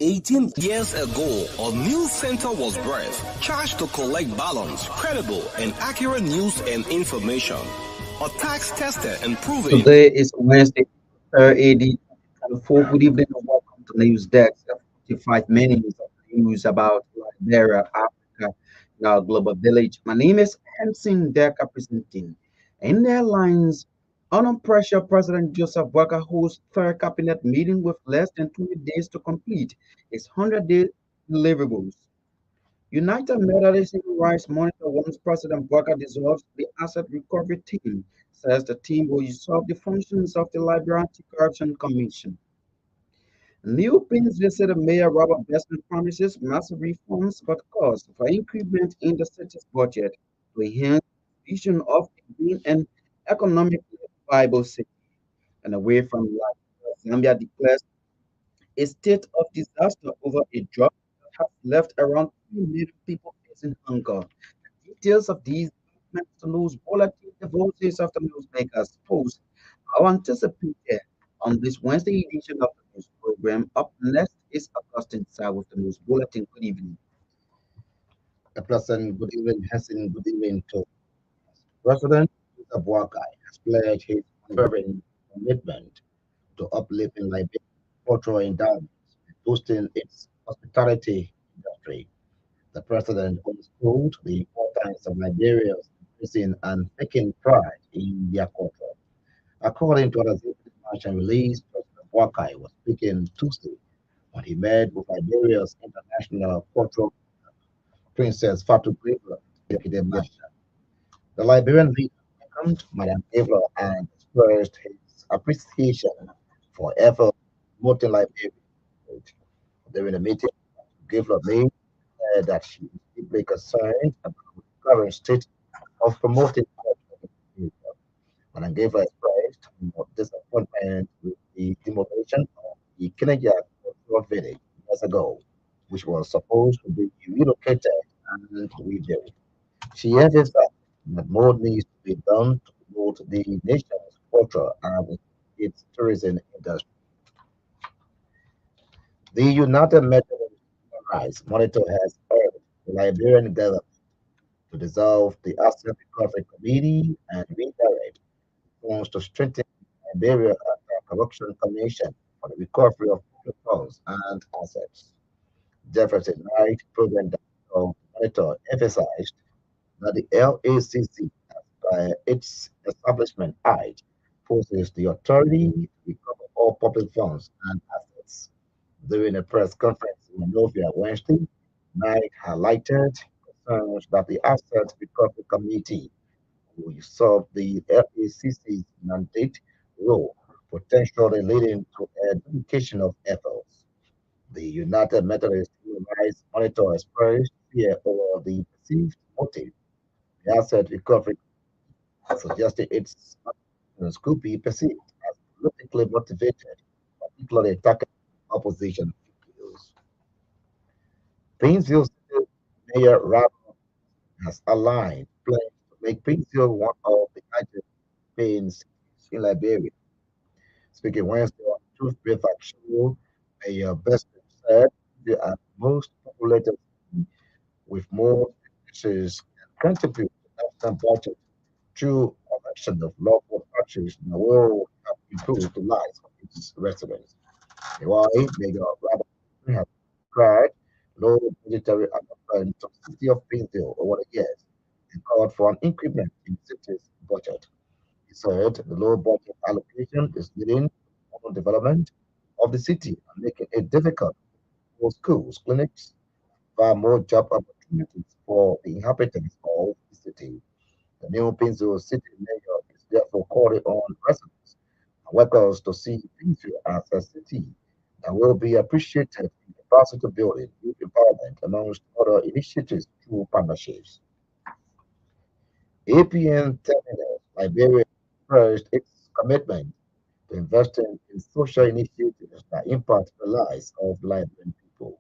18 years ago, a news center was birthed, charged to collect balanced, credible, and accurate news and information. A tax tested and proven. Today is Wednesday, 3rd AD 24. Good evening and welcome to News Desk, 45 minutes of news about Liberia, Africa, and our global village. My name is Hanson Decker presenting. In their lines, under pressure, President Joseph Walker hosts third cabinet meeting with less than 20 days to complete its 100-day deliverables. United Methodist Human Rights Monitor wants President Walker dissolves the asset recovery team, says the team will usurp the functions of the Liberian Anti-Corruption Commission. New Pins visited Mayor Robert Besson promises massive reforms but calls for increment in the city's budget to enhance the vision of being an economically viable city. And away from Liberia, Zambia declares a state of disaster over a drought that has left around 3 million people facing hunger. Details of these developments to news bulletin, the voices of the newsmakers post are anticipated on this Wednesday edition of the news program. Up next is Augustine Sir with the news bulletin. Good evening. A pleasant good evening, Hassan. Good evening to President Joseph Boakai has pledged his unwavering commitment to uplifting Liberia's cultural endowments and boosting its hospitality industry. The president underscored the importance of Liberians embracing and taking pride in their culture. According to an executive mansion release, President Boakai was speaking Tuesday when he met with Liberia's international cultural Princess Fatu Gravely, Executive Mansion. The Liberian leader welcomed Madame Gavler and expressed his appreciation for efforts promoting Liberia. During the meeting, Gavler made that she is deeply concerned about the current state of promoting culture in Nigeria. Madame Gavler expressed disappointment with the demolition of the Kenya Cultural Village years ago, which was supposed to be relocated and rebuilt. She emphasized that more needs to be done to promote the nation's culture and its tourism industry. The United Methodist Human Rights Monitor has urged the Liberian government to dissolve the Asset Recovery Committee and redirect funds to strengthen the Liberia Anti-Corruption Commission for the recovery of public funds and assets. Jefferson Knight, Program Director of the Monitor, emphasized that the LACC, by its establishment act, forces the authority to recover all public funds and assets. During a press conference in Monrovia Wednesday, Knight highlighted concerns that the Asset Recovery Committee will usurp the LACC's mandate role, potentially leading to a duplication of efforts. The United Methodist Human Rights Monitor expressed fear over the perceived motive. The Asset Recovery suggested its actions could be perceived as politically motivated, particularly attacking opposition figures. Painesville City Mayor Rob has aligned plans to make Painesville one of the largest paying cities in Liberia. Speaking Wednesday on the Truth Breakfast Show, Mayor Best said they are the most populated city with more businesses and contribute to the national budget through collection of local purchases that will help improve the lives of its residents. Meanwhile, Mayor Robert has cried low budgetary adjustment to the city of Painesville over the years and called for an increment in the city's budget. He said the low budget allocation is leading to development of the city and making it difficult for schools, clinics, far more job opportunities for the inhabitants of the city. The new Painesville City Mayor is therefore calling on residents and workers to see Painesville as a city that will be appreciated in capacity building, youth empowerment, amongst other initiatives through partnerships. APN Terminals Liberia expressed its commitment to investing in social initiatives that impact the lives of Liberian people.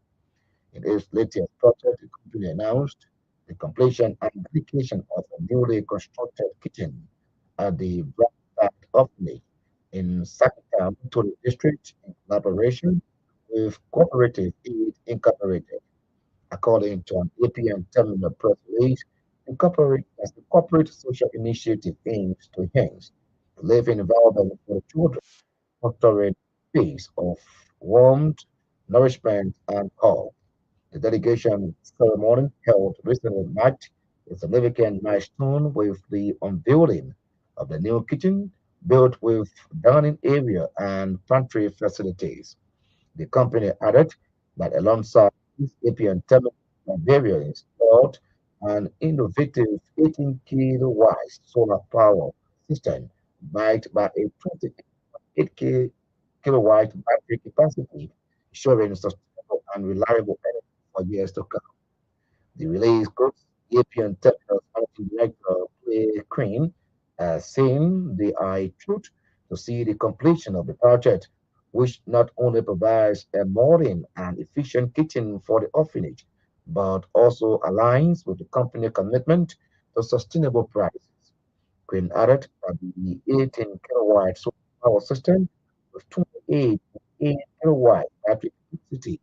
In its latest project, the company announced the completion and dedication of a newly constructed kitchen at the Black Orphanage in Sakatown to the district in collaboration with cooperative aid Incorporated. According to an APN terminal press release, Incorporated as the corporate social initiative aims to enhance the living environment for the children, fostering space of warmth, nourishment, and calm. The dedication ceremony held recently marked a significant milestone with the unveiling of the new kitchen built with dining area and pantry facilities. The company added that alongside this APN terminal, Liberia installed an innovative 18 kilowatt solar power system backed by a 28 kilowatt battery capacity, ensuring sustainable and reliable energy for years to come. The release quotes European Terminals Managing Director Clay Crane as saying they are thrilled to see the completion of the project, which not only provides a modern and efficient kitchen for the orphanage, but also aligns with the company commitment to sustainable practices. Crane added that the 18 kilowatt solar power system with 28 kilowatt battery capacity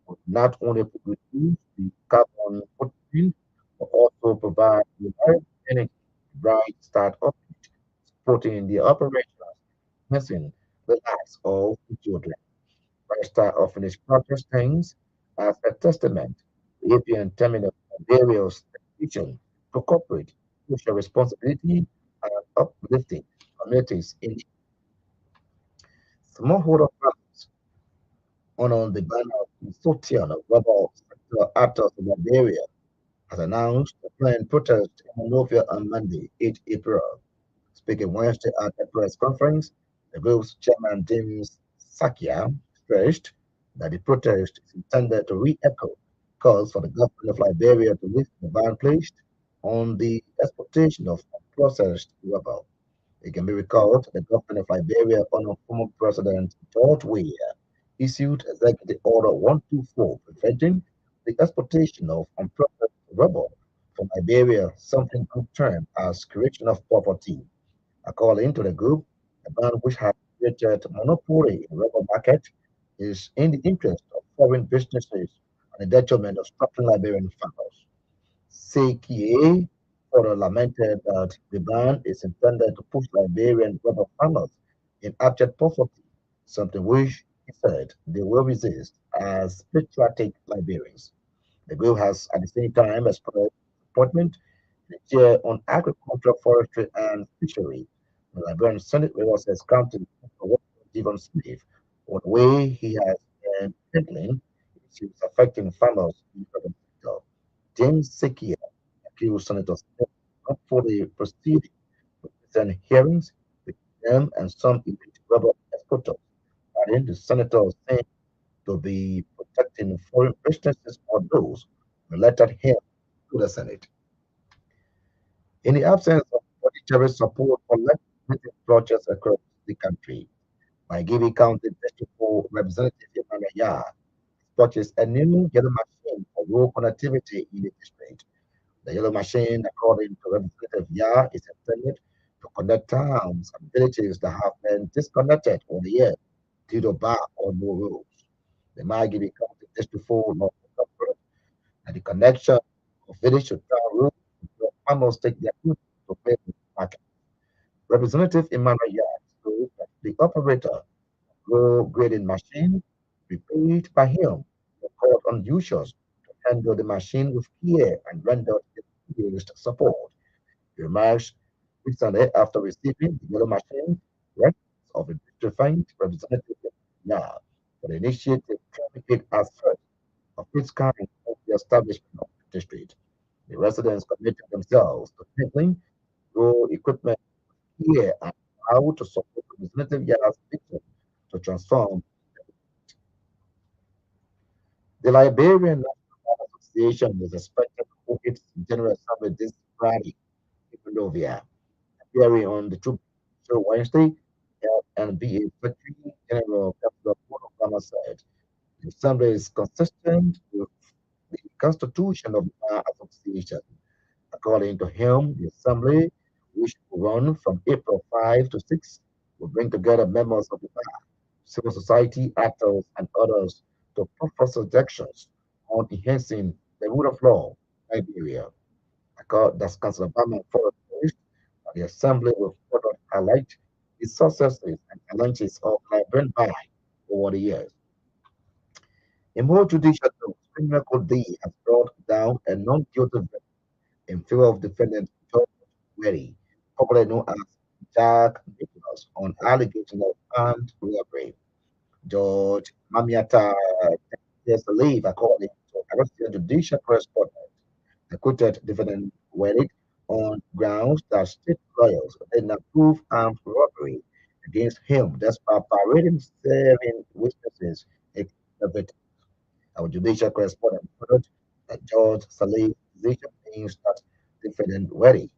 would not only reduce the carbon footprint, but also provide reliable energy to bright start up, supporting the operations, missing the lives of the children. Bright Start Orphanage Project stands as a testament to European terminal and various dedication to corporate social responsibility and uplifting communities in smallholder farmers on the banner consortium of rubber sector actors in Liberia has announced a planned protest in Monrovia on Monday, 8 April. Speaking Wednesday at a press conference, the group's chairman James Sakia stressed that the protest is intended to re-echo calls for the government of Liberia to lift the ban placed on the exportation of processed rubber. It can be recalled the government of Liberia under former President George Weah issued Executive Order 124 preventing the exportation of unprocessed rubber from Liberia, something termed as creation of poverty. According to the group, a ban which has created monopoly in rubber market is in the interest of foreign businesses and the detriment of struggling Liberian farmers. Sekie further lamented that the ban is intended to push Liberian rubber farmers in abject poverty, something which he said they will resist as patriotic Liberians. The group has at the same time expressed disappointment in the chair on agriculture, forestry, and fishery. The Liberian Senate was counting for Devon Smith on the way he has been handling issues affecting farmers in the urban sector. James Sekia accused Senator Smith not fully proceeding with recent hearings with them and some elite rubber exporters, adding the senator saying to be protecting foreign businesses or those related him to the Senate. In the absence of budgetary support for legislative projects across the country, my Giving County District 4 Representative Emmanuel Yah purchased a new yellow machine for rural connectivity in the district. The yellow machine, according to Representative Yah, is intended to connect towns and villages that have been disconnected over the years due to bad or no roads. The Margibi County District 4 North and the connection of village to town roads where farmers take their food to pay the market. Representative Emmanuel Yard told that the operator road grading machine prepaid by him was called on users to handle the machine with care and rendered used support. He remarks recently after receiving the yellow machine records of a district representative Yard for the initiative communicate as first of its kind of the establishment of the district. The residents committed themselves to tackling raw equipment here and how to support representative Yara's vision to transform. The Liberian National Bar Association is expected to hold its General Assembly this Friday in Monrovia, appearing on the True Show Wednesday, and be a Secretary General Capital Obama said. The Assembly is consistent with the Constitution of the Bar Association. According to him, the Assembly, which will run from April 5 to 6, will bring together members of the bar, civil society actors, and others to Professor Jackson's on enhancing the rule of law in Liberia. That's Council Obama Foreign Police, the Assembly will further highlight the successes and challenges of Liberian by over the years. In more judicial news, Criminal Court D has brought down a non-guilty verdict in favor of defendant George Weddy, popularly known as Jack Nicholas, on allegation of armed robbery. George Mamiata has to leave, according to Arrested Judicial Correspondent. The quoted defendant Weddy on grounds that state lawyers did not prove armed robbery against him despite parading 7 witnesses against the victim. Our judicial correspondent noted that George Saleh's decision means that defendant Weddy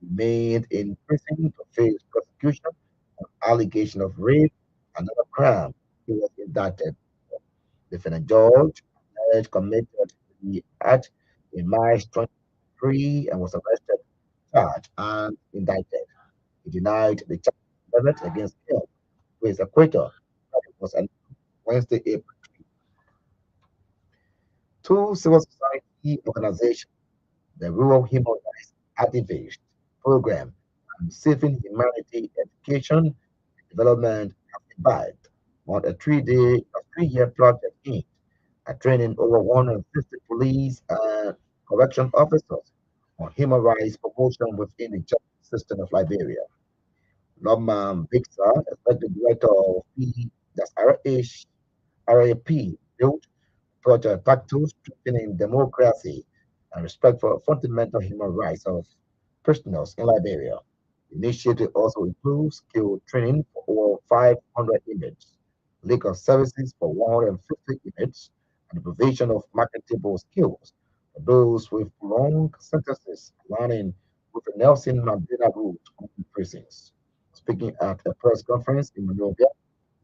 remained in prison to face prosecution on allegation of rape, another crime he was indicted for. Defendant George alleged committed the act in March 2023 and was arrested, charged, and indicted. He denied the charge leveled against him to his acquittal that it was announced Wednesday, April. Two civil society organizations, the Rural Human Rights Activist Program and Saving Humanity Education and Development, have embarked on a 3-year project aimed at training over 150 police and correction officers on human rights promotion within the justice system of Liberia. Norman Bixer, executive director of RAP, built Project Tattoo Strengthening Democracy and Respect for Fundamental Human Rights of Prisoners in Liberia. The initiative also includes skill training for over 500 inmates, legal services for 150 inmates, and the provision of marketable skills for those with long sentences aligning with the Nelson Mandela route on prisons. Speaking at a press conference in Monrovia,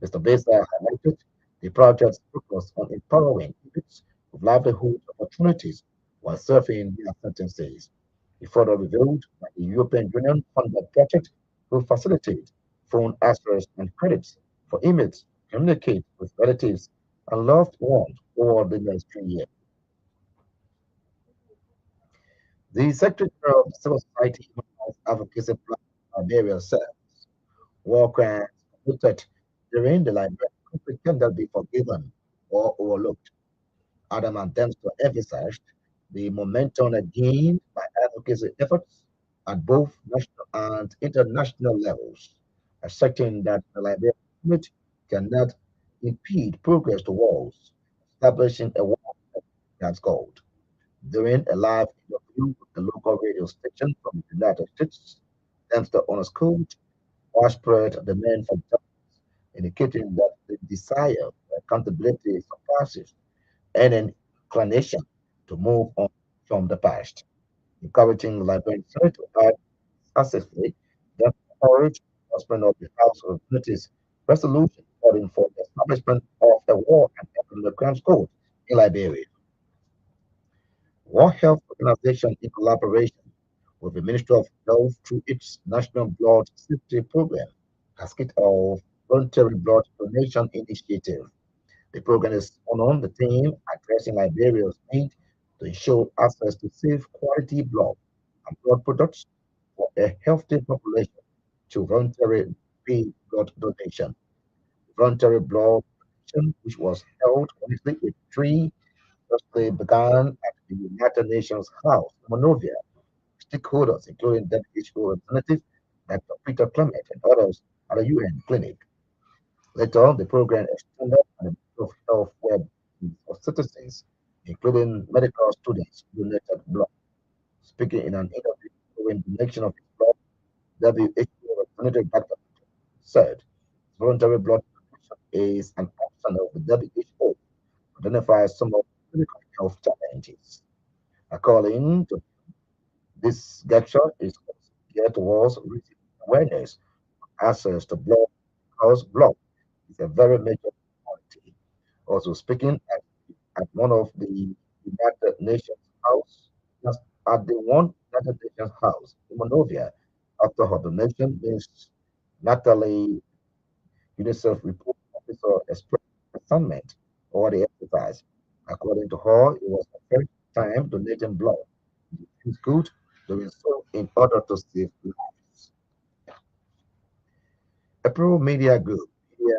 Mr. Besa highlighted the project's focus on empowering youths with livelihood opportunities while serving their sentences. He further revealed that the European Union funded project will facilitate phone access and credits for inmates to communicate with relatives and loved ones over the next 3 years. The Secretary of Civil Society Human Rights Advocacy Platform Liberia said war crimes committed during the Liberian conflict cannot be forgiven or overlooked. Adam and Dempster emphasized the momentum gained by advocacy efforts at both national and international levels, asserting that the Liberian movement cannot impede progress towards establishing a war that's called. During a live interview with the local radio station from the United States, Dempster underscored widespread demand for justice, indicating that the desire for accountability surpasses any inclination to move on from the past, encouraging the Liberian Senate to act decisively that encourage husband of the House of Representatives resolution calling for the establishment of a war and economic crimes court in Liberia. World Health Organization, in collaboration with the Ministry of Health through its National Blood Safety Program, has kicked off voluntary blood donation initiative. The program is on the theme addressing Liberia's need to ensure access to safe quality blood and blood products for a healthy population to voluntary blood donation. Voluntary blood donation, which was held Wednesday with three firstly began at the United Nations House, Monrovia. Stakeholders, including WHO representatives, Dr. Peter Clement, and others at the UN clinic. Later on, the program extended an of health web for citizens, including medical students, donated blood. Speaking in an interview following the donation of his blood, WHO representative Dr. said voluntary blood donation is an option of the WHO to identify some of the critical health challenges. According to this lecture is geared towards raising awareness, access to blood, because blood is a very major commodity. Also speaking at one of the United Nations House, just at the one United Nations House in Monrovia, after her donation, Ms. Natalie UNICEF report officer expressed concernment or the exercise. According to her, it was the first time donating blood. It feels good doing so in order to save lives. A pro-media group, Media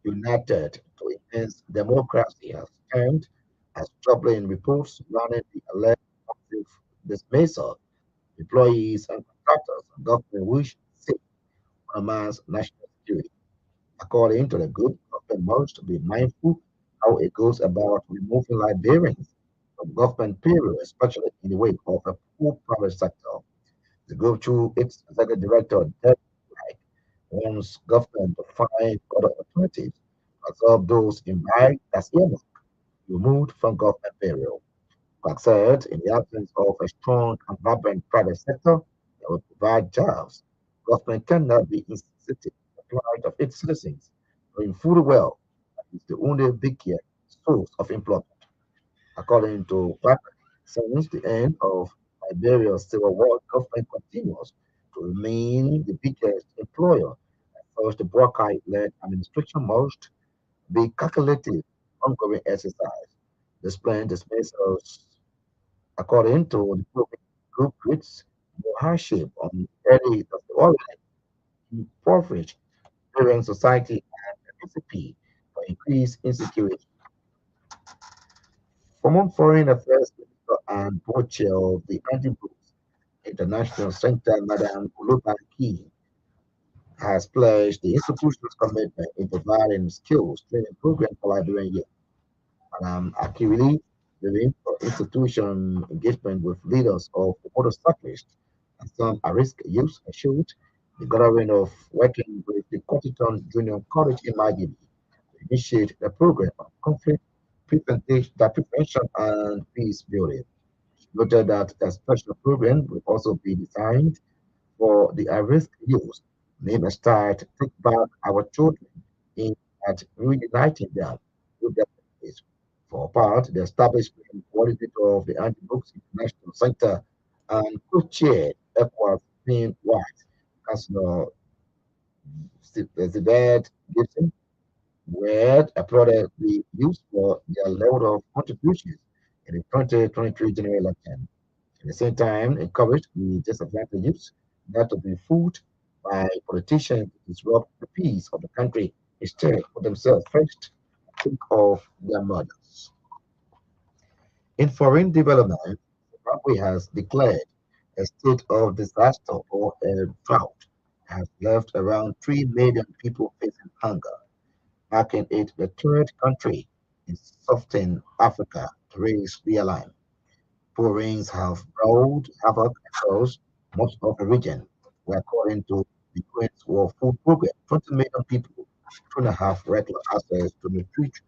United to Enhance Democracy, has termed as troubling reports surrounding the alleged massive dismissal of employees and contractors of government which seek to undermine national security. According to the group, government must be mindful how it goes about removing Liberians from government payroll, especially in the wake of a poor private sector. The group, through its executive director, Deb Wright, wants government to find other alternatives to absorb those in bag that's earmarked removed from government payroll. Clark said, in the absence of a strong and vibrant private sector that will provide jobs, government cannot be insensitive to the plight of its citizens, knowing fully well that it's the only big source of employment. According to Clark, since the end of Liberia's civil war, government continues to remain the biggest employer. First, the Burkite-led administration must be calculated ongoing exercise. This plan dismisses according to the group puts more hardship on areas of the already impoverished during society and a recipe for increased insecurity. Former Foreign Affairs Minister and co-chair of the Anti-Books International Center, Madam Olubaki, has pledged the institution's commitment in providing skills training programs for Liberian youth. Actively living for institution engagement with leaders of the motorcyclists and some at-risk youth assured the government of working with the Cotton Junior College in Miami to initiate a program of conflict prevention and peace building. Noted that a special program will also be designed for the at-risk youth, name a start, take back our children in at reuniting them with their families. For a part, the establishment coordinator of the Anti-Books International Center and co-chair ECOWAS Being White, Councillor Zibed Gibson, were applauded the youth for their level of contributions in the 2023 general election. At the same time, encouraged the disadvantaged youth not to be fooled by politicians to disrupt the peace of the country. Instead, put themselves first, think of their mothers. In foreign development, Zimbabwe has declared a state of disaster or a drought, has left around 3 million people facing hunger, making it the third country in sub-Saharan Africa to raise the alarm. Poor rains have brought havoc across much of the region, where according to the UN's World Food Program, 20 million people do not have regular access to nutritious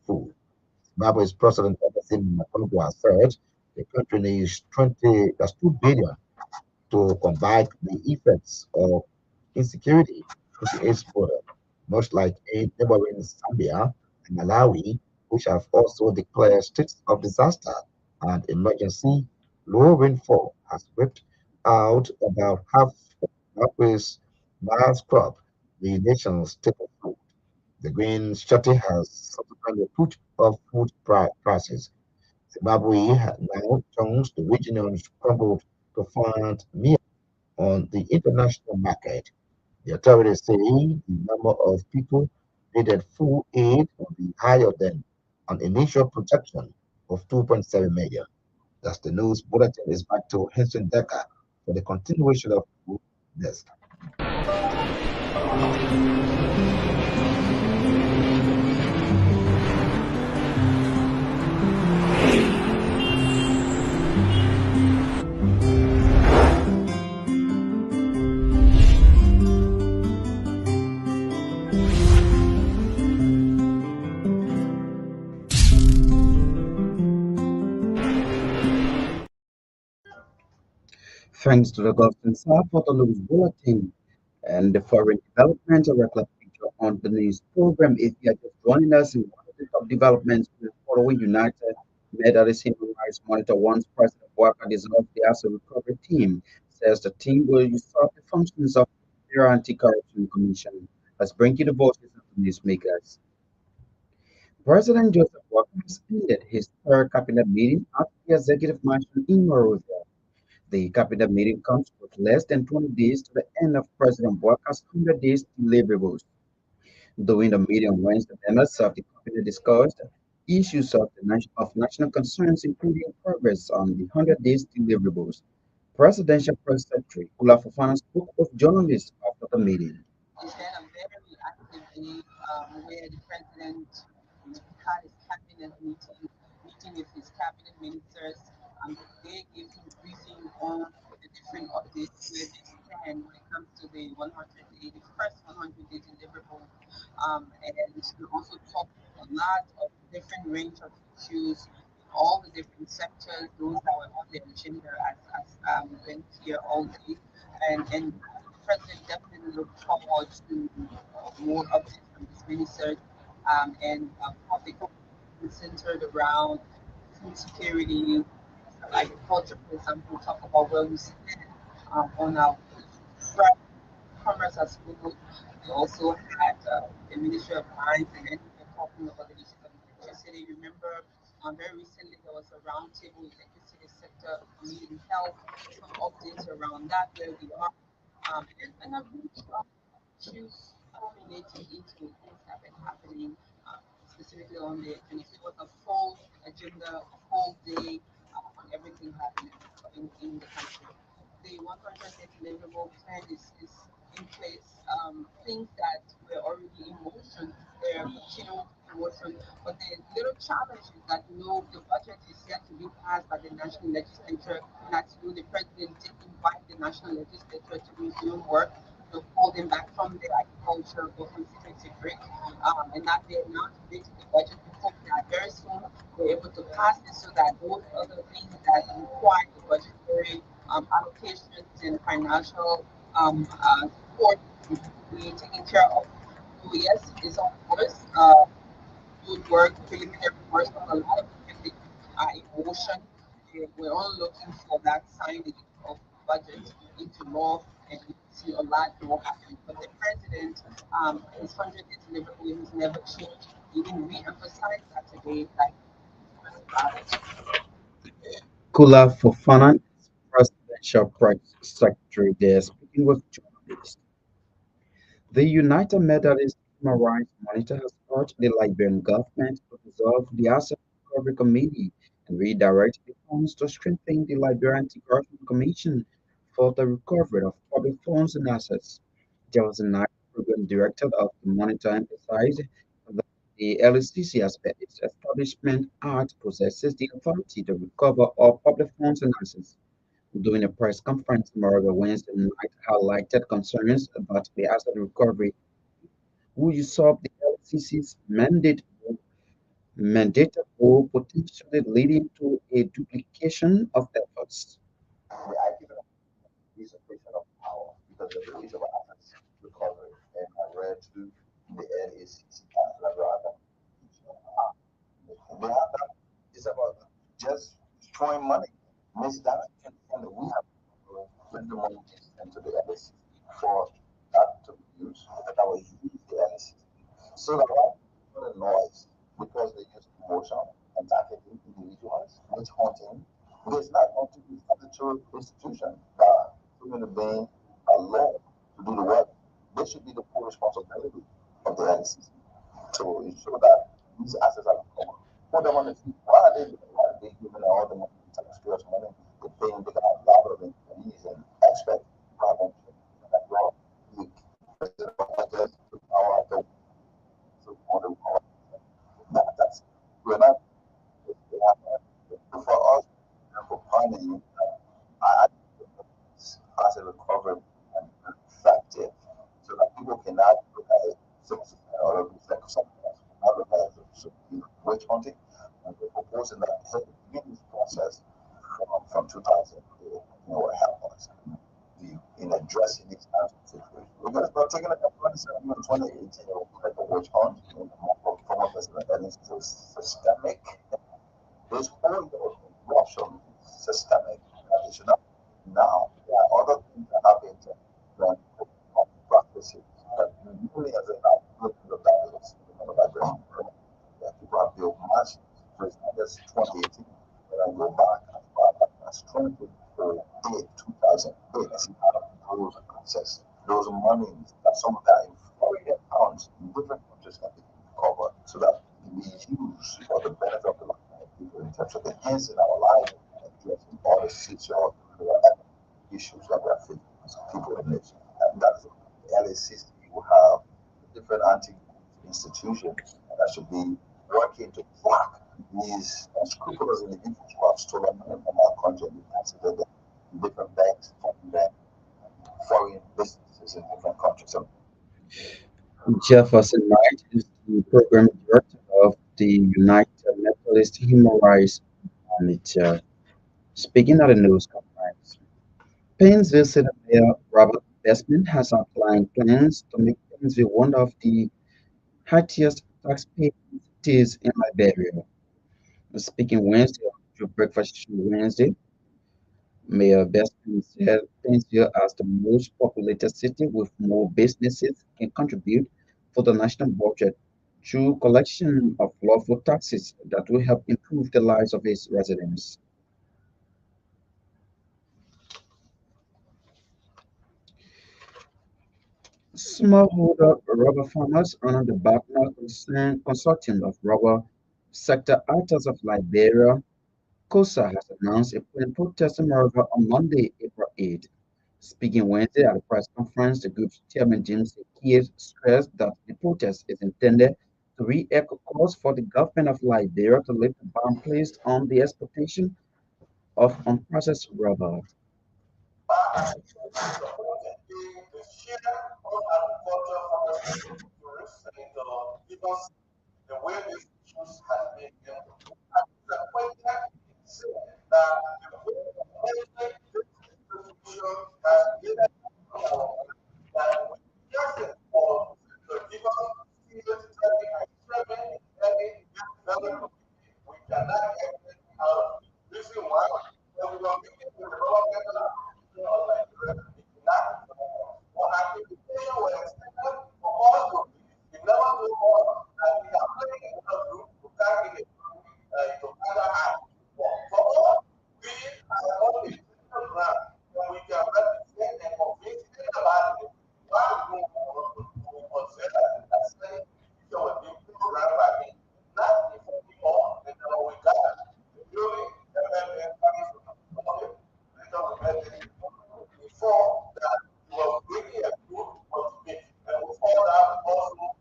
food. Zimbabwe's President Emerson Mnangagwa said the country needs 2 billion to combat the effects of insecurity to its border, much like in neighboring Zambia and Malawi, which have also declared states of disaster and emergency. Low rainfall has wiped out about half of Zimbabwe's rice crop, the nation's staple food. The grain shortage has subsequently put up food prices. Zimbabwe now turns the regional struggle to find meal on the international market. The authorities say the number of people needed full aid will be higher than an initial projection of 2.7 million. That's the news bulletin is back to Henson Decker for the continuation of this. Thanks to the Gulf South for the news bulletin and the foreign development, a regular feature on the news program. If you are just joining us in one of the top developments, we're following United Methodist Human Rights Monitor once President Walker dissolved the Asset Recovery Team, says the team will usurp the functions of the Anti-Corruption Commission. Let's bring you the voices of the newsmakers. President Joseph Walker has ended his third cabinet meeting at the executive mansion in Monrovia. The cabinet meeting comes with less than 20 days to the end of President Walker's 100 days deliverables. During the meeting on Wednesday, members of the cabinet discussed issues of national concerns, including progress on the 100 days deliverables. Presidential Press Secretary Kula Fofana spoke with journalists after the meeting. It's been a very active day where the president had his cabinet meeting with his cabinet ministers. They gave him briefing on the different updates where they stand when it comes to the 180, the first 100-day deliverable. And we also talked a lot of different range of issues in all the different sectors, those that were on the agenda as we went here all day. And the president definitely looked forward to more updates from his ministers and topics centered around food security, agriculture, for example, talk about where we stand on our commerce as well. We also had the Ministry of Mines and Energy talking about the issues of electricity. Remember, very recently there was a roundtable electricity sector meeting held, some updates around that, where we are, and a range of issues culminating into things that have been happening specifically on the agenda. So it was a full agenda, a full day on everything happening in the country. The 100-day deliverable plan is in place. Things that were already in motion, they're continuing in motion. But the little challenge is that the budget is yet to be passed by the national legislature. And as the president did invite the national legislature to resume work to pull them back from the agriculture or from security break. And that they are now debating the budget. We hope that very soon we're able to pass this so that those other things that require the budgetary allocations and financial support be taken care of. So yes, it's on course. Good work, preliminary work on a lot of different things, emotion. We're all looking for that signage of budget into law, and we see a lot more happening. But the president, his 100 days deliverable, he's never changed. He even re-emphasized that today, like he's proud of it. Kula Fofana is Presidential Press Secretary there speaking with journalists. The United Methodist Human Rights Monitor has urged the Liberian government to dissolve the Asset Recovery Committee and redirect the funds to strengthen the Liberian Anti-Corruption Commission for the recovery of public funds and assets. There was a night program director of the Monitor emphasized that the LCC aspect its Establishment Act possesses the authority to recover all public funds and assets. During a press conference tomorrow, Wednesday night, highlighted concerns about the asset recovery who usurped the LCC's mandated role, potentially leading to a duplication of efforts. The idea of usurpation of power because the release of assets recovery. And I read to the LACC rather. They have that is about just throwing money, misdirection, and we have to bring the money into the LACC for that to be used, that will use the LACC. So that the noise because they use emotion and targeting individuals, witch hunting. Because not only the statutory institution that human being are led to do the work, they should be the full responsibility of the NCC to ensure that these assets are recovered. Put them on the feet. Why are they doing why are they giving all the money, taxpayers' money, they're paying the lot of employees and experts problems that well, the president of just took power after so on the power. That's we're not for us and for planning. I as a recovery and effective so that people cannot look at it or reflect something else. Not look at it so, witch hunting. And we're proposing that in this process from 2000 will help us in addressing these kinds of situations. We're going to start taking it up 2018 like a witch hunt from a president that is systemic. Those whole corruption systemic. It should not now. There are other things that happen than practices that really as a lot of that is background. Yeah, people August 2018. When I go back as far back as 2008, 2008, I see how those access, those monies, that some of that in foreign accounts in different countries can be covered so that it can be used for the benefit of the people in terms of enhancing our lives and addressing all the social issues that we are facing as people in this. And that's the LACC will have different anti institutions that should be working to track these unscrupulous individuals who have stolen money from our country and deposited them in different banks from them foreign businesses in different countries. So Jefferson Knight is the program director of the United Methodist Human Rights Monitor. Speaking at the news conference, Painesville City Mayor Robert Bestman has outlined plans to make Painesville one of the highest taxpaying cities in Liberia. Speaking Wednesday on True Breakfast Show Wednesday, Mayor Bestman said Painesville, as the most populated city with more businesses, can contribute to the national budget through collection of lawful taxes that will help improve the lives of its residents. Smallholder rubber farmers under the Bartner Consortium of Rubber Sector Actors of Liberia, COSA, has announced a planned protest in Monrovia on Monday, April 8. Speaking Wednesday at a press conference, the group's chairman James Kiev stressed that the protest is intended to re-echo calls for the government of Liberia to lift the ban placed on the exportation of unprocessed rubber. the share of agriculture farmers tourists and give us the way these issues has been dealt with. And the point that that the way management this situation has been that we just for the give us serious study and experiment study development. We cannot get it out of it. Reason why when we were making the development of Nigeria, it did not for activation were extended for all to we never do more and we are playing another group to carry the to other hand. For all, we are on the physical ground and we can represent and convince anybody why we consider that study future will be programmed by me. Not before people and then we got the building and then coming from the public. Later we met this before that we were bringing a group of me and before that also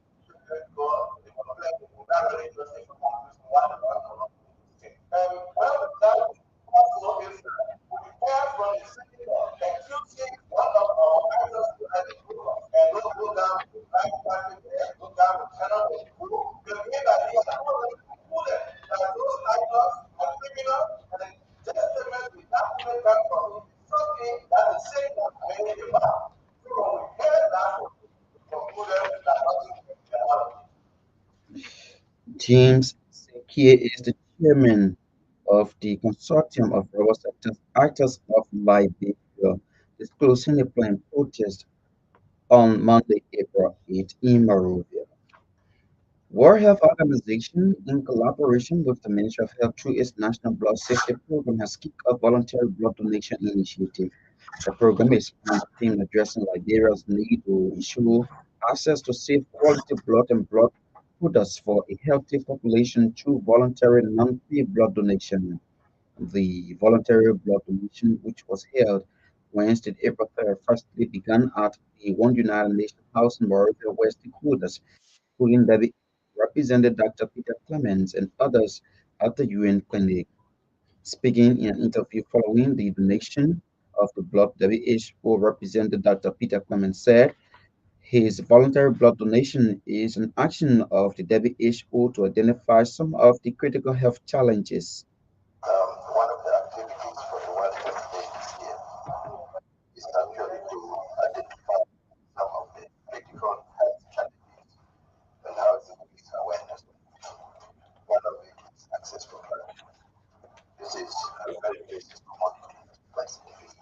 go they were playing that really interesting for one of the and well that also is we prepare from the city and choosing one of our actors to have the group and don't go down to life party there, go down to channel who the main idea is already concluded that those actors are criminal and the testament with document that from him is something that is saying that many about. So when we heard that we concluded that nothing can get out of it. James Sekie is the chairman of the Consortium of Rubber Sector Actors of Liberia, disclosing a planned protest on Monday, April 8 in Monrovia. World Health Organization, in collaboration with the Ministry of Health through its National Blood Safety Program, has kicked off voluntary blood donation initiative. The program is one of the themes addressing Liberia's need to ensure access to safe quality blood and blood products for a healthy population through voluntary non-fee blood donation. The voluntary blood donation, which was held Wednesday, April 3rd, firstly began at the One United Nations House in Monrovia, where stakeholders including David represented Dr. Peter Clemens and others at the UN clinic. Speaking in an interview following the donation of the blood, WHO representative Dr. Peter Clemens said his voluntary blood donation is an action of the WHO to identify some of the critical health challenges. One of the activities for the World Health Day this year is actually to identify some of the critical health challenges and how to increase awareness. One of it is access to blood. This is a very basic commodity like significant.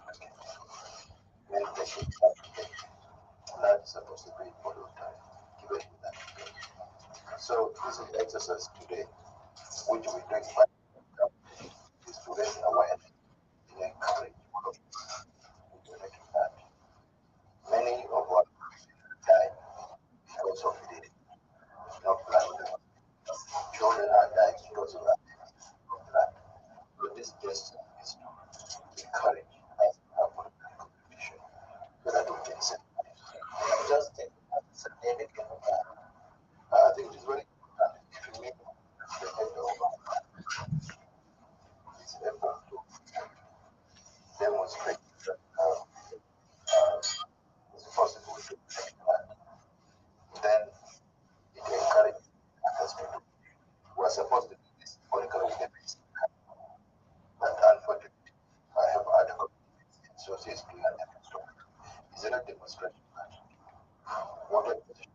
Many patients have to get blood supposed to be followed by given that. So this is exercise today, which we do are supposed to do this political debate. But unfortunately, I have other commitments in sources to and demonstration. Is it a demonstration? What a position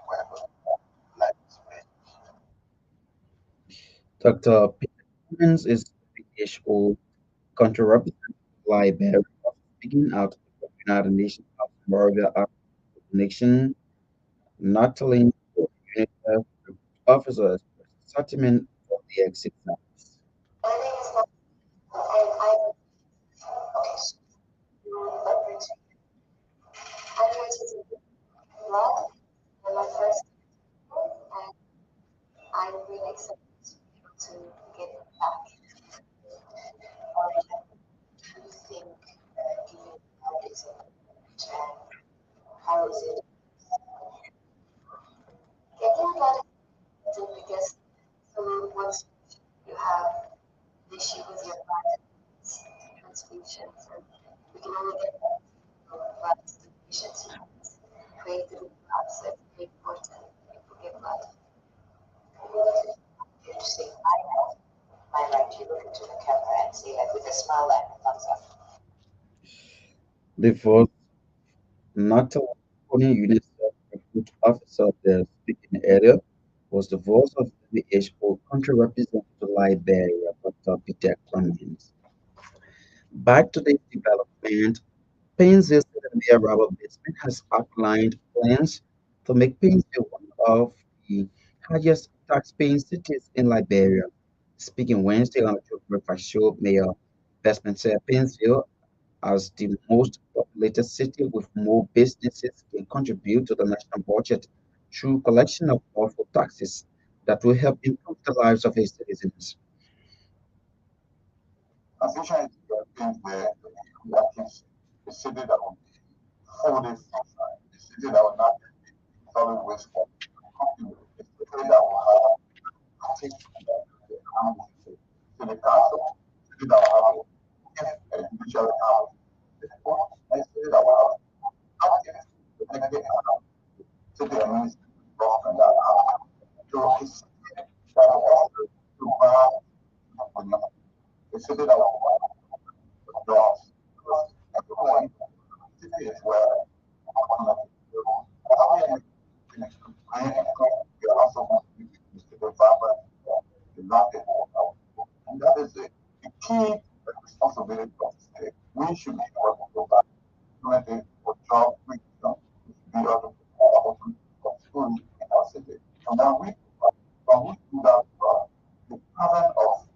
wherever life is made. Dr. Peter Cummins is WHO country representative of Liberia, speaking out of the United Nations House Memorial Nation, Natalie UNICEF officers sentiment for the exit plans. My name is Mark, and okay, so what brings me here? I'm here to take blood and my first and I'm really excited to be able to get back. Do you think giving blood is a and how is it? Getting blood is the biggest. So once you have an issue with your blood transfusions, and we can only get blood to the patients who create the blood, so it's very important that people get blood. You to say my right, you look into the camera and say like with a smile and a thumbs up. The vote not only UNICEF recruit officer the speaking area was the voice of WHO country representative to Liberia, Dr. Peter Clemens. Back to the development, Painesville Mayor Robert Bateman has outlined plans to make Painesville one of the highest tax-paying cities in Liberia. Speaking Wednesday on the Truth Breakfast Show, Mayor Bateman said Painesville, as the most populated city with more businesses, can contribute to the national budget through collection of powerful taxes that will help improve the lives of its citizens. Transition is the things where we actually the city that will be fully functional, the city that will not be solid waste company, the city that will have a take the economic city council, city that will have a judicial council, the court, and city that will have active the next day city and municipal government that have so it's that will also provide the city that will jobs. Because everyone city is where one of the how we are also contributing to the vibrant development and that is the key responsibility of the state. We should be able to provide opportunity for job creation, we should be able to provide opportunity for schooling in our city. And when we do that, the pattern of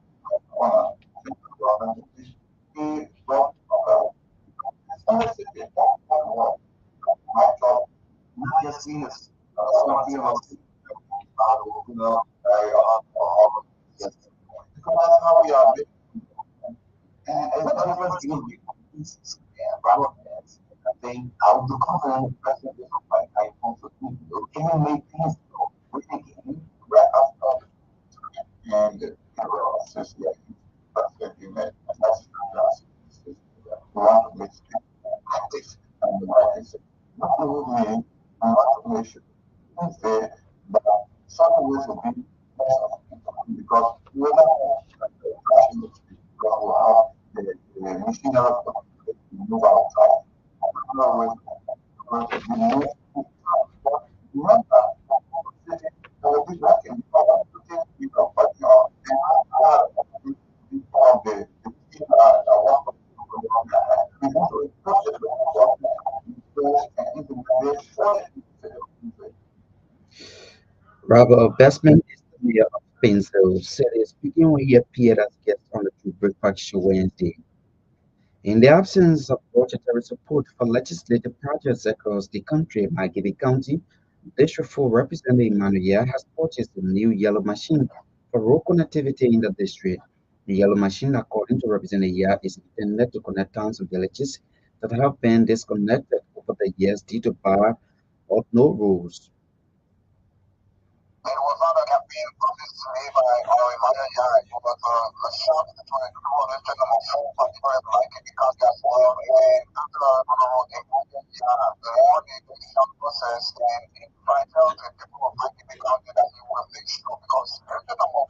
central government is the growth of only city work. My job, not just in this something else because that's how we are built. And it's not just being pieces and rubber bands. I think I would do confident president of my I also think can you make things go? We can wrap up and association that you met and that's we want to make it active and the market not only not to make sure things there but some ways of being because we're not because we have the machinery to move outside. Another way to remove remember city will be back in to take people but and part of the people are one of the we want to approach it and implement it. Robert Bestman is the mayor of Painesville City, speaking when he appeared as guest on the True Breakfast Show Wednesday. In the absence of budgetary support for legislative projects across the country, Margibi County, District 4 Representative Emmanuel has purchased a new yellow machine for road connectivity in the district. The yellow machine, according to Representative Yah, is intended to connect towns and villages that have been disconnected over the years due to bad or no roads. It was not a campaign promised to me by Emmanuel Yah. It was a shot to everyone who's taken a full particular like it because that's well after Honorable Emmanuel Yah, the more the election process and it find out the people of Mikey County that he will make sure because every number of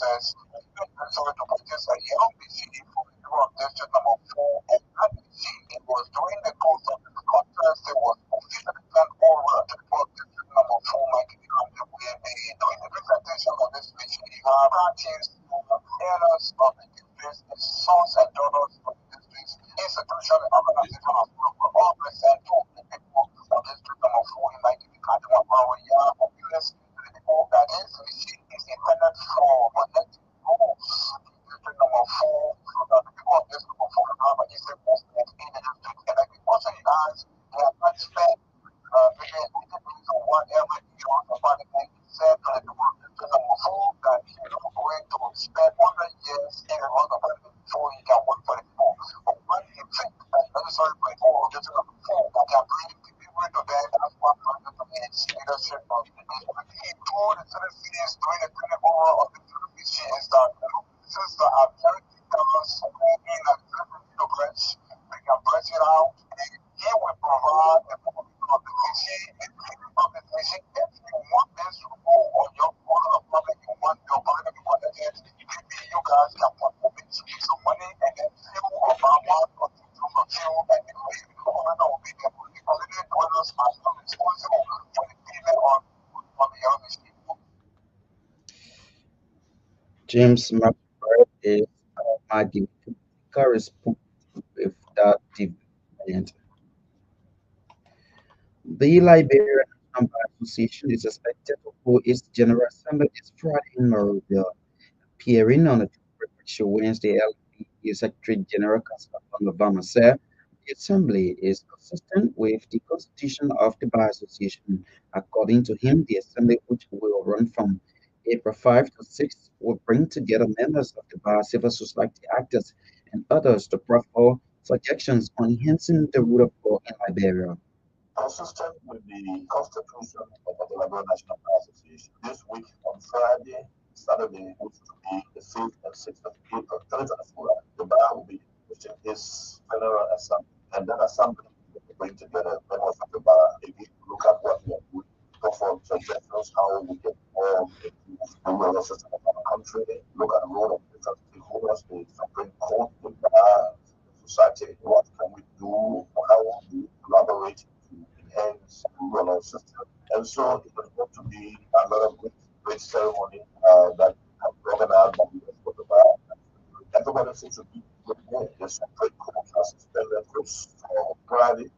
says, sorry to practice a young BC from the Rock District number 4 and at BC. It was during the course of this contest, it was officially turned over to the Rock District number 4, Mike Kikanda, where they, during the presentation of this speech, we have parties, areas of the districts, the sons and daughters of the districts, institution and organization of all present to the people of District number 4 in Mike Kikanda, our young populace, to the people that NCBC is intended for connecting rules. District number 4, so that the people of District number 4 have an easy movement in the district. And like the question you asked, they have not spent maybe or whatever you want to find it said to the people of District number 4 that you're not going to spend 100 years in the world of before you can work for the people. But what do you think that necessary for the people of District number 4 that can bring the people to them as one person to be its leadership of the district? He told the citizens during the turnover of the CDC is that since there are 30,000 in a branch, we can branch it out and he will provide the people of the city and people of the city. If you want this rule on your part of public, you want your public to connect it, maybe you guys can put some money and then few of our one or two of you and the government will be able to coordinate others as not responsible for the payment on the other people. James McBride is arguing to correspond with that development. The Liberian National Bar Association is expected to hold its General Assembly this Friday in Monrovia. Appearing on the Breakfast Show Wednesday, LP Secretary General Councilor Obama said the Assembly is consistent with the Constitution of the Bar Association. According to him, the Assembly, which will run from April 5 to 6, will bring together members of the bar, civil society actors, and others to proffer suggestions on enhancing the rule of law in Liberia. Consistent with the Constitution of the Liberal National Bar Association. This week on Friday, Saturday, which will be the 5th and 6th of April 2024, the bar will be hosting its General Assembly. And that assembly will bring together members of the bar again to look at what we are doing, perform suggestions, how we can all improve the rural system of our country, look at the role of different stakeholders, the Supreme Court, the bar, the society, what can we do, how we collaborate to enhance the rural system. And so it was going to be another great ceremony that have been organized by the rest of the bar. Everybody seems to be there. The Supreme Court has suspended this for Friday.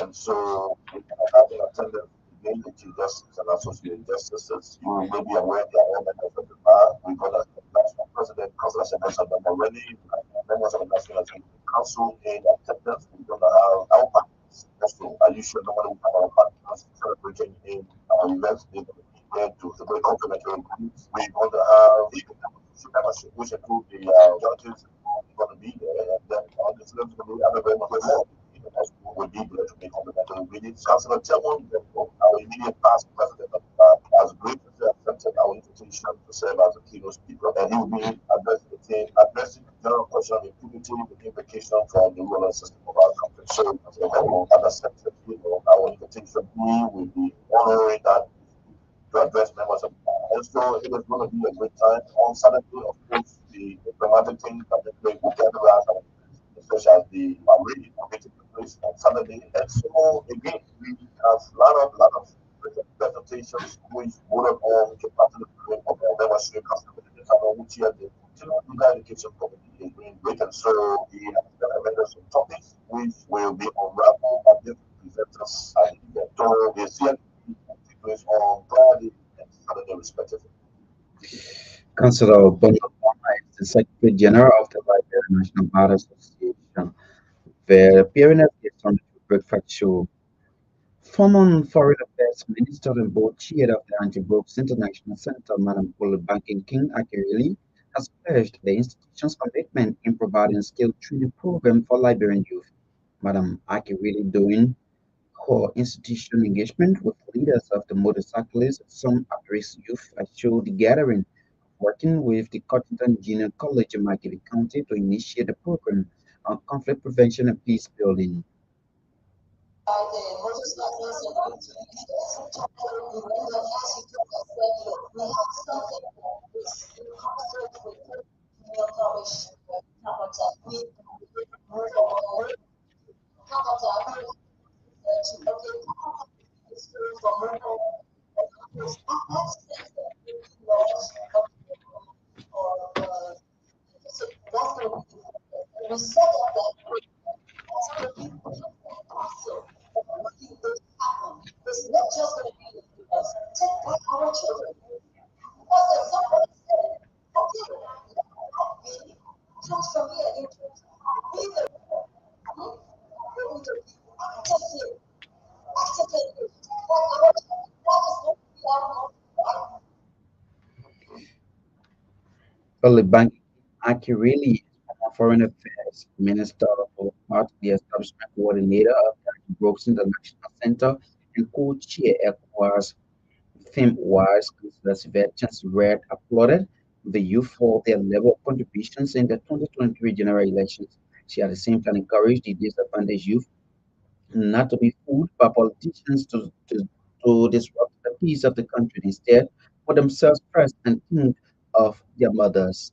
And so we have in attendance again the Chief Justice and Associate Justices. You may be aware they are all members of the bar. We got a national president, Council Senator already, members of the National Executive Council in attendance. We're going to have our partners. Also, are you sure nobody will have our partners celebrating in our events? They're going to be there to celebrate complimentary groups. We're going to have even membership, which include the judges who are going to be there, and then the students will be other members more would be there to make complimentary meetings. Councillor Temple, our immediate past president of the bar, has graciously accepted our invitation to serve as a keynote speaker, and he will be addressing the general question of impunity, the implication for the rural system of our country. So, as I said, our invitation, we will be honoring that to address members of the bar. And so it is going to be a great time. On Saturday, of course, the dramatic things that the play will gather us, such as the parade taking place on Saturday. And so again, we have a lot of presentations which voted on the participation of our membership customers which are the education committee is doing great. And so we have recommended some topics which will be unraveled by different presenters and the so the CNP will take place on Friday and Saturday respectively. Councillor Bonaparte is the Secretary General of the Liberian National Bar Association. The appearing as guest on the Breakfast Show. Former Foreign Affairs Minister and Board Chair of the Anti-Brooks International Center, Madam Paula Banking King Akirili, has pledged the institution's commitment in providing skill training program for Liberian youth. Madam Akirili doing her institution engagement with leaders of the motorcyclists, some at-risk youth at show the gathering, working with the Cottington Junior College in Marquette County to initiate the program on conflict prevention and peace building. Philip Banking accurately former Foreign Affairs Minister for part the establishment coordinator of the Brooks International Center and co-chair ECOWAS FIM-wise considers veterans read applauded the youth for their level of contributions in the 2023 general elections. She at the same time encouraged the disadvantaged youth not to be fooled by politicians to disrupt the peace of the country. Instead, put themselves first and think of their mothers.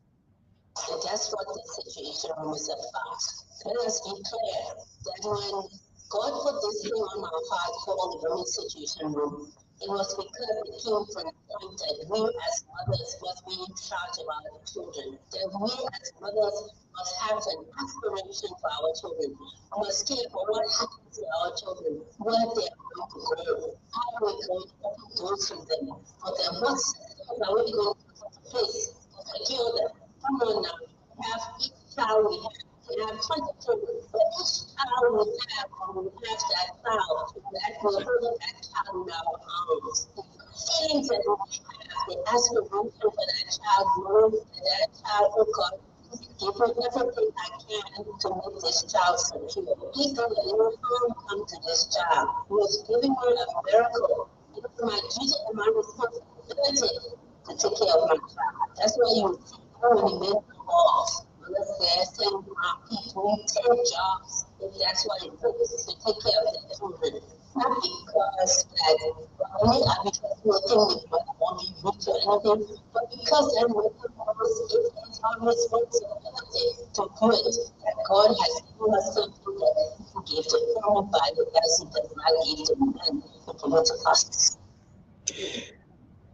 And that's what the situation room is about. Let us be clear that when God put this thing on our heart called the Women's Situation Room, it was because it came from a point that we as mothers must be in charge of our children. That we as mothers must have an aspiration for our children. We must care for what happens to our children, where they are going to go, how are we going to open doors for them, what systems are we going to put in place to secure them. Come on now, we have each child we have 20 children, but each child we have, when we have that child, that will hold that child in our arms. The feelings that we have, the aspiration for that child, knowing that that child, oh God, please give me everything I can to make this child secure. Please don't let any harm come to this child. He was giving her a miracle. It was my duty and my responsibility to take care of my child. That's why you see so many men calls. Let's say saying people need 10 jobs if that's what it takes to take care of their children. Not because that because we're thinking we want to be rich or anything, but because they're working for us, it is our responsibility to do it. That God has given us something that He gave to everybody else He does not give to men, He gave it to us.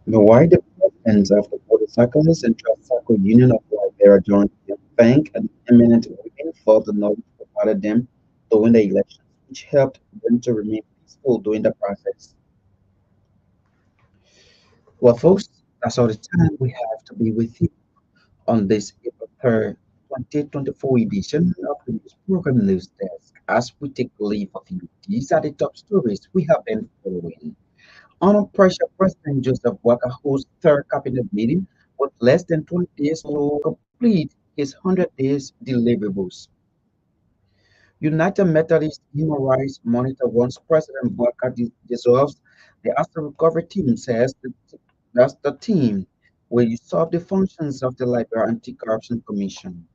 The wider presidents of the Motorcyclists and Tricycle Union of Liberia joined in thank the eminent women for the knowledge provided them during the elections, which helped them to remain peaceful during the process. Well, folks, that's all the time we have to be with you on this April 3rd, 2024 edition of the news program News Desk. As we take leave of you, these are the top stories we have been following. Under pressure, President Joseph Walker hosts third cabinet meeting with less than 20 days to complete his 100 days deliverables. United Methodist Human Rights Monitor once President Walker dissolves the After Recovery team says that's the team will usurp the functions of the Liberia Anti-Corruption Commission.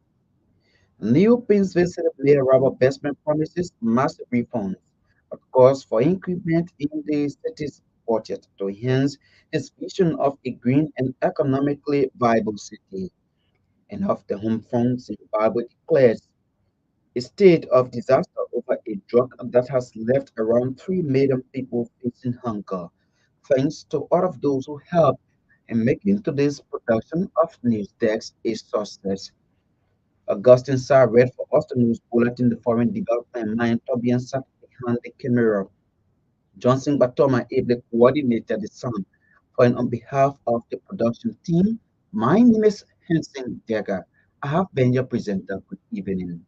New Prince visited Mayor Robert Bestman promises massive refunds, of course, for increment in the city's budget to enhance its vision of a green and economically viable city. And of the home front, Zimbabwe declares a state of disaster over a drought that has left around 3 million people facing hunger. Thanks to all of those who helped in making today's production of News Desk a success. Augustine Sarr read for us the news bulletin. The foreign development mind Tobian sat behind the camera. Johnson Batoma ably coordinated the sound. For and on behalf of the production team, my name is Henson Jagger. I have been your presenter. Good evening.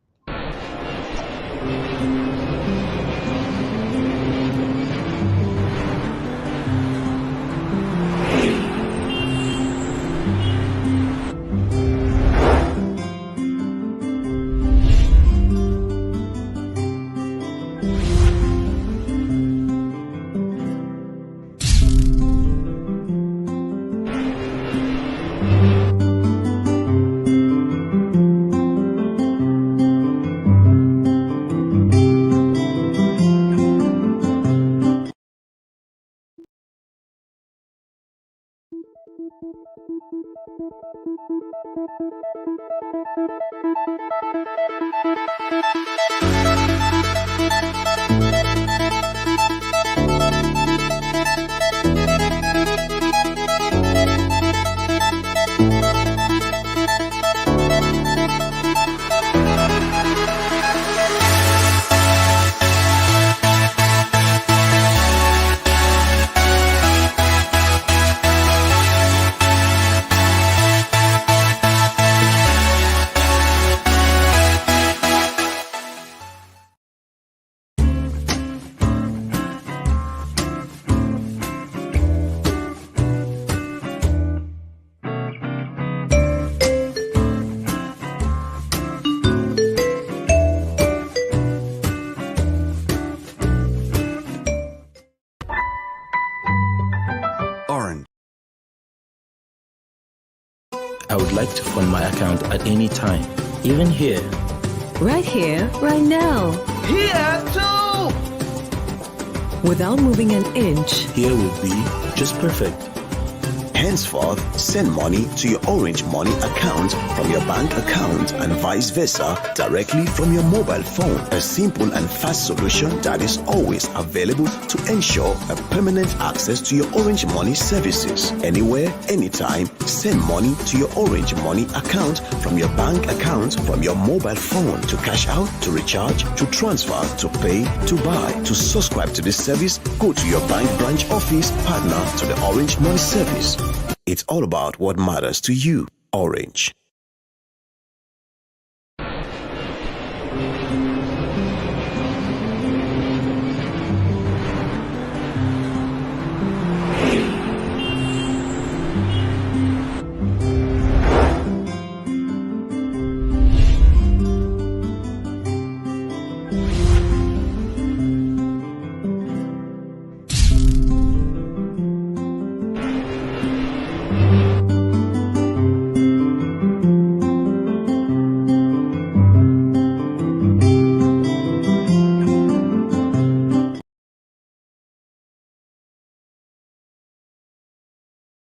I would like to fund my account at any time, even here. Right here, right now. Here too! Without moving an inch. Here will be just perfect. Henceforth, send money to your Orange Money account from your bank account and vice versa directly from your mobile phone. A simple and fast solution that is always available to ensure a permanent access to your Orange Money services. Anywhere, anytime, send money to your Orange Money account from your bank account from your mobile phone to cash out, to recharge, to transfer, to pay, to buy. To subscribe to this service, go to your bank branch office partner to the Orange Money service. It's all about what matters to you. Orange.